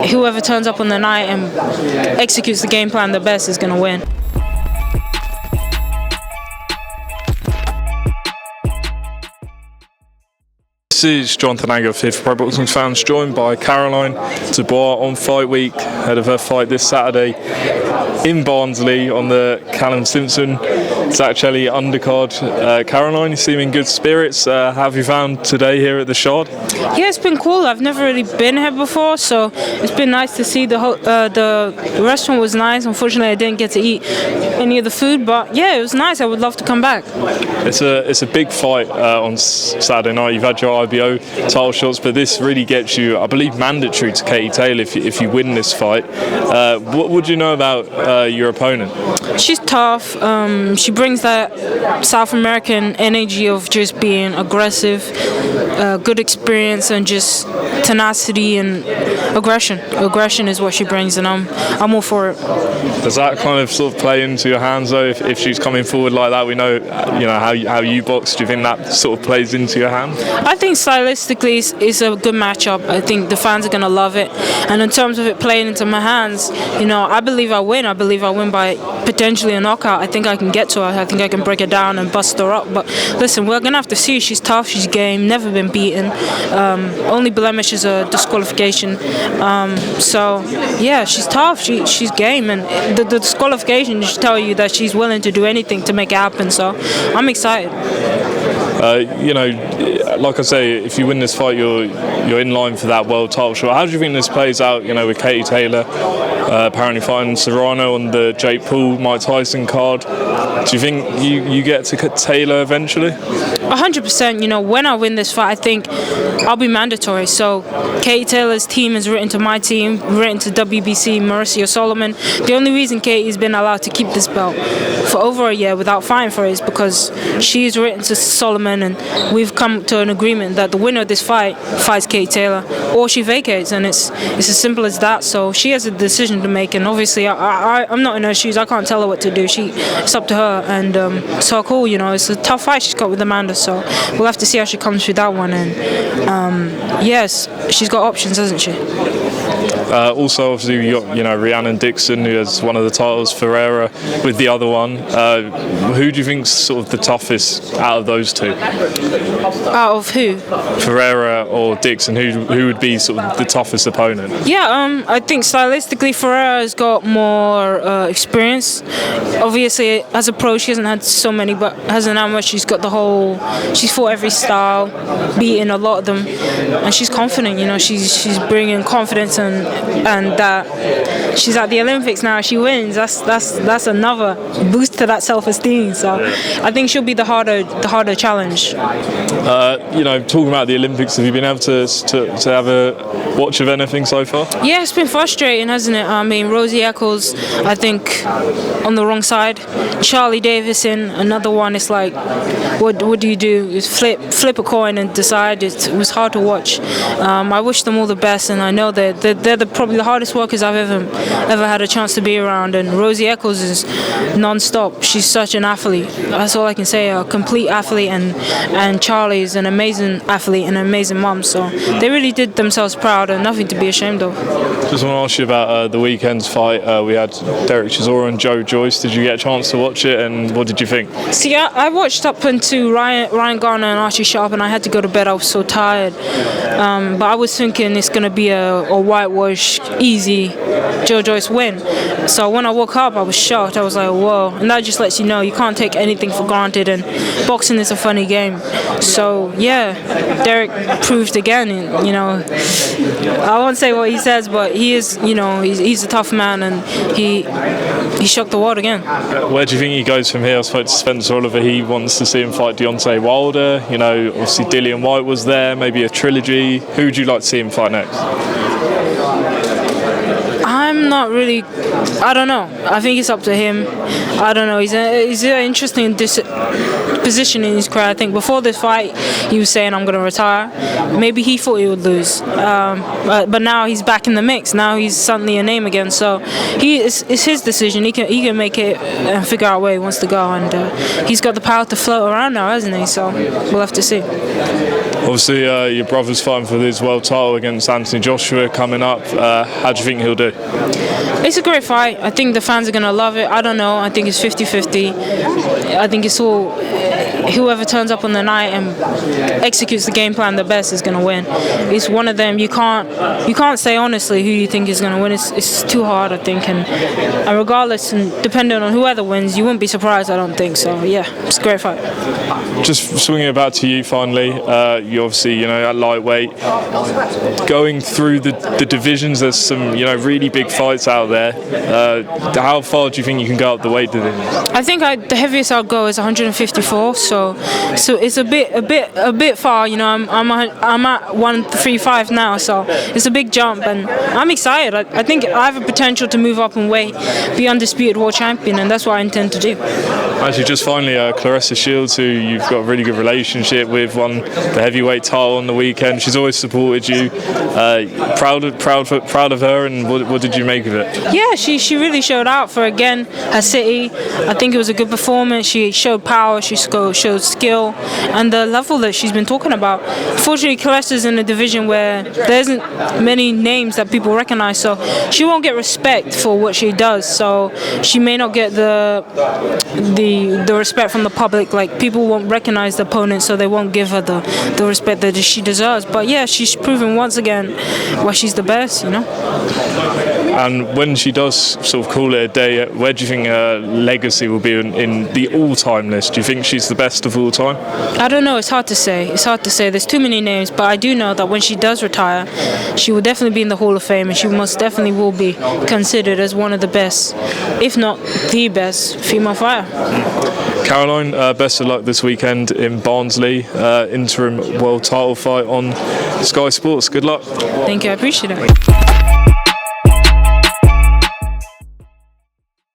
whoever turns up on the night and executes the game plan the best is going to win. This is Jonathan Anger here for Pro Boxing Fans, joined by Caroline Dubois on fight week, ahead of her fight this Saturday in Barnsley on the Callum Simpson Zach Shelley undercard. Caroline, you seem in good spirits. How have you found today here at the Shard? Yeah, it's been cool. I've never really been here before, so it's been nice to see. The restaurant was nice. Unfortunately, I didn't get to eat any of the food, but yeah, it was nice. I would love to come back. It's a big fight on Saturday night. You've had your IBO title shots, but this really gets you, I believe, mandatory to Katy Taylor if you win this fight. What would you know about your opponent? She's tough. She brings that South American energy of just being aggressive, good experience, and just tenacity and aggression. Aggression is what she brings, and I'm all for it. Does that kind of sort of play into your hands though? If she's coming forward like that, we know how you box. Do you think that sort of plays into your hand? I think stylistically it's a good matchup. I think the fans are gonna love it, and in terms of it playing into my hands, I believe I win. I believe I win by potentially a knockout. I think I can get to her. I think I can break her down and bust her up. But listen, we're gonna have to see. She's tough. She's game. Never been beaten. Only blemish is a disqualification. So yeah, she's tough. She's game, and the disqualification should tell you that she's willing to do anything to make it happen. So I'm excited. Like I say, if you win this fight, you're in line for that world title shot. How do you think this plays out? With Katy Taylor apparently fighting Serrano on the Jake Paul Mike Tyson card. Do you think you get to Taylor eventually? 100%. When I win this fight, I think I'll be mandatory. So Katy Taylor's team is written to my team, written to WBC, Mauricio Solomon. The only reason Katy's been allowed to keep this belt for over a year without fighting for it is because she's written to Solomon, and we've come to an agreement that the winner of this fight fights Katy Taylor, or she vacates, and it's as simple as that. So she has a decision to make, and obviously I'm not in her shoes. I can't tell her what to do. It's up to her, and so cool. It's a tough fight she's got with Amanda, so we'll have to see how she comes through that one. And yes, she's got options, hasn't she? Also, obviously, you got Rihanna Dixon, who has one of the titles, Ferreira with the other one. Who do you think's sort of the toughest out of those two? Out of who? Ferreira or Dixon? Who would be sort of the toughest opponent? Yeah, I think stylistically Ferreira has got more experience. Obviously, as a pro, she hasn't had so many, but as an amateur, she's got she's fought every style, beaten a lot of them, and she's confident. She's bringing confidence, and that she's at the Olympics now. She wins. That's another boost to that self-esteem. So I think she'll be the harder challenge. Talking about the Olympics, have you been able to have a watch of anything so far? Yeah, it's been frustrating, hasn't it? I mean, Rosie Eccles, I think, on the wrong side. Charlie Davison, another one. It's like, what do you do? It's flip a coin and decide. It was hard to watch. I wish them all the best, and I know that they're probably the hardest workers I've ever had a chance to be around. And Rosie Eccles is non-stop. She's such an athlete. That's all I can say. A complete athlete, and Charlie is an amazing athlete and an amazing mum. So they really did themselves proud, and nothing to be ashamed of. Just want to ask you about the weekend's fight. We had Derek Shazor and Joyce. Did you get a chance to watch it, and what did you think? See, I watched up until Ryan Garner and Archie Sharp, and I had to go to bed. I was so tired. But I was thinking it's going to be a whitewash, easy Joyce win. So when I woke up, I was shocked. I was like, whoa. And that just lets you know you can't take anything for granted, and boxing is a funny game. So yeah, Derek proved again. I won't say what he says, but he is. He's a tough man, and he shocked the world again. Where do you think he goes from here? I spoke to Spencer Oliver. He wants to see him fight Deontay Wilder. Obviously Dillian White was there. Maybe a trilogy. Who would you like to see him fight next? I'm not really. I don't know. I think it's up to him. I don't know. He's an interesting position in his career. I think before this fight, he was saying, "I'm going to retire." Maybe he thought he would lose, but now he's back in the mix. Now he's suddenly a name again. So it's his decision. He can make it and figure out where he wants to go, and he's got the power to float around now, hasn't he? So we'll have to see. Obviously, your brother's fighting for his world title against Anthony Joshua coming up. How do you think he'll do? It's a great fight. I think the fans are going to love it. I don't know. I think it's 50-50. I think it's all whoever turns up on the night and executes the game plan the best is going to win. It's one of them. You can't say honestly who you think is going to win. It's too hard, I think. And regardless, and depending on whoever wins, you wouldn't be surprised, I don't think. So, yeah, it's a great fight. Just swinging it back to you finally, you obviously, at lightweight, going through the divisions, there's some, really big fights out there. How far do you think you can go up the weight division? I think the heaviest I'll go is 154, so it's a bit far. I'm at 135 now, so it's a big jump, and I'm excited. I think I have a potential to move up in weight, be undisputed world champion, and that's what I intend to do. Actually, just finally, Claressa Shields, who you've got a really good relationship with, won the heavyweight title on the weekend. She's always supported you. Proud of her, and what did you make of it? Yeah, she really showed out for, again, her city. I think it was a good performance. She showed power, she showed skill, and the level that she's been talking about. Fortunately, Claressa's in a division where there isn't many names that people recognize, so she won't get respect for what she does. So she may not get the respect from the public. Like, people won't recognize the opponent, so they won't give her the respect that she deserves. But yeah, she's proven once again why she's the best. And when she does sort of call it a day, where do you think her legacy will be in the all-time list? Do you think she's the best of all time? I don't know. It's hard to say. There's too many names, but I do know that when she does retire, she will definitely be in the Hall of Fame, and she most definitely will be considered as one of the best, if not the best, female fighter. Caroline, best of luck this weekend in Barnsley, interim world title fight on Sky Sports. Good luck. Thank you. I appreciate it.